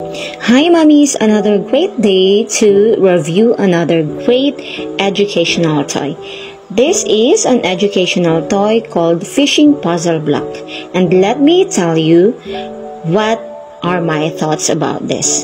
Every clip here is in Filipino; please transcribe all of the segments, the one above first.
Hi mommies, another great day to review another great educational toy. This is an educational toy called Fishing Puzzle Block, and let me tell you what are my thoughts about this.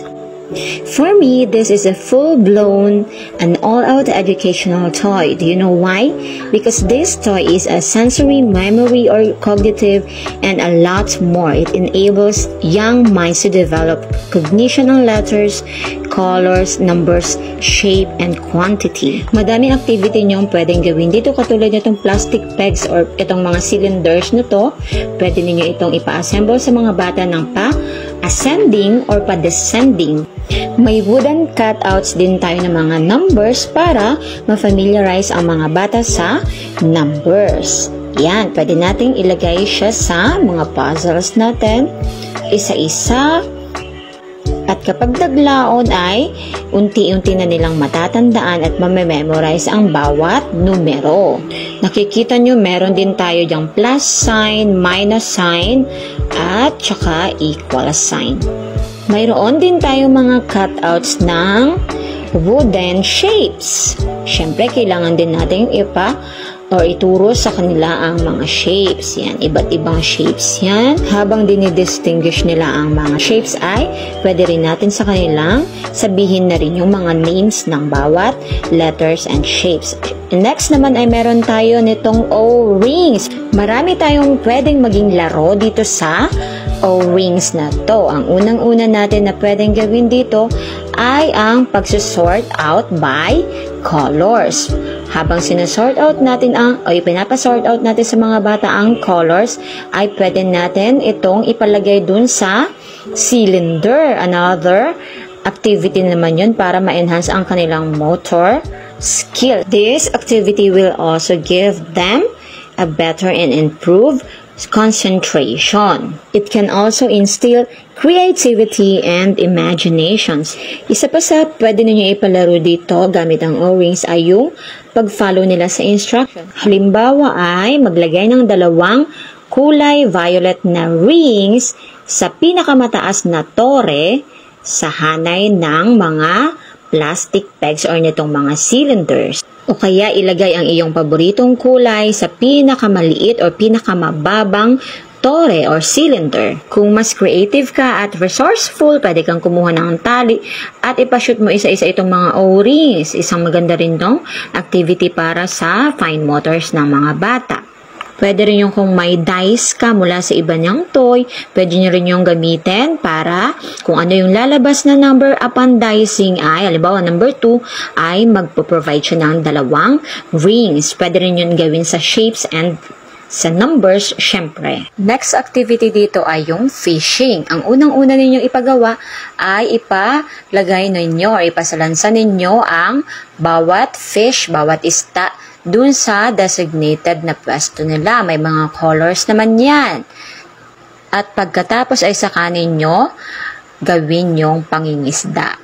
For me, this is a full-blown and all-out educational toy. Do you know why? Because this toy is a sensory, memory, or cognitive, and a lot more. It enables young minds to develop cognition on letters, colors, numbers, shape, and quantity. Madaming activity nyo pwedeng gawin dito, katulad nitong plastic pegs or itong mga cylinders na to. Pwede ninyo itong ipa-assemble sa mga bata ng pa-ascending or pa-descending. May wooden cutouts din tayo ng mga numbers para ma-familiarize ang mga bata sa numbers. Yan, pwede nating ilagay siya sa mga puzzles natin, isa-isa. At kapag naglaon ay unti-unti na nilang matatandaan at mamememorize ang bawat numero. Nakikita nyo, meron din tayo diyang plus sign, minus sign, at saka equal sign. Mayroon din tayo mga cutouts ng wooden shapes. Siyempre, kailangan din natin ituro sa kanila ang mga shapes. Yan, iba't ibang shapes yan. Habang dinidistinguish nila ang mga shapes ay pwede rin natin sa kanilang sabihin na rin yung mga names ng bawat letters and shapes. Next naman ay meron tayo nitong O-rings. Marami tayong pwedeng maging laro dito sa O-rings na to. Ang unang-una natin na pwedeng gawin dito ay ang pag-sort out by colors. Habang sinasort out natin pinapasort out natin sa mga bata ang colors, ay pwede natin itong ipalagay dun sa cylinder. Another activity naman yun para ma-enhance ang kanilang motor skill. This activity will also give them a better and improved concentration. It can also instill creativity and imaginations. Isa pa sa pwede ninyo ipalaro dito gamit ang O-rings ay yung pag-follow nila sa instruction. Halimbawa ay maglagay ng 2 kulay violet na rings sa pinakamataas na tore sa hanay ng mga plastic pegs or nitong mga cylinders. O kaya ilagay ang iyong paboritong kulay sa pinakamaliit o pinakamababang tore or cylinder. Kung mas creative ka at resourceful, pwede kang kumuha ng tali at ipashoot mo isa-isa itong mga O-rings. Isang maganda rin tong activity para sa fine motors ng mga bata. Pwede rin yung kung may dice ka mula sa iba niyang toy, pwede nyo rin yung gamitin para kung ano yung lalabas na number upon dicing ay, halimbawa number 2, ay magpo-provide siya ng 2 rings. Pwede rin yun gawin sa shapes and sa numbers, syempre. Next activity dito ay yung fishing. Ang unang-una ninyong ipagawa ay ipalagay ninyo o ipasalansan ninyo ang bawat fish, bawat isda dun sa designated na pwesto nila. May mga colors naman yan. At pagkatapos ay saka ninyo gawin yung pangingisda.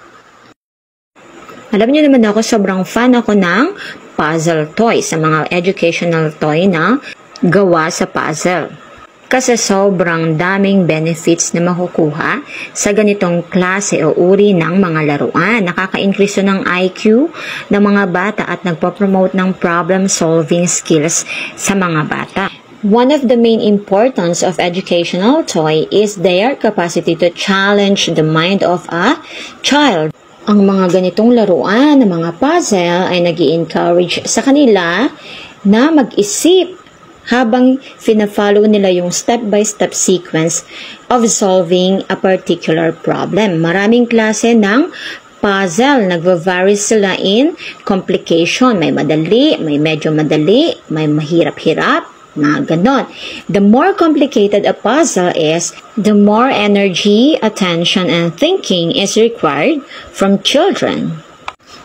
Alam niyo naman ako, sobrang fan ako ng puzzle toys, sa mga educational toy na gawa sa puzzle. Kasi sobrang daming benefits na makukuha sa ganitong klase o uri ng mga laruan. Nakaka-increase ng IQ ng mga bata at nagpo-promote ng problem-solving skills sa mga bata. One of the main importance of educational toy is their capacity to challenge the mind of a child. Ang mga ganitong laruan ng mga puzzle ay nag-i-encourage sa kanila na mag-isip habang fina-follow nila yung step-by-step sequence of solving a particular problem. Maraming klase ng puzzle. Nagva-vary sila in complication. May madali, may medyo madali, may mahirap-hirap, na ganon. The more complicated a puzzle is, the more energy, attention, and thinking is required from children.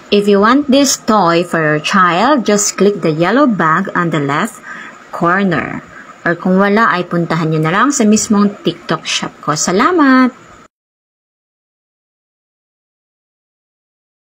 If you want this toy for your child, just click the yellow bag on the left corner. Or kung wala ay puntahan nyo na lang sa mismong TikTok shop ko. Salamat!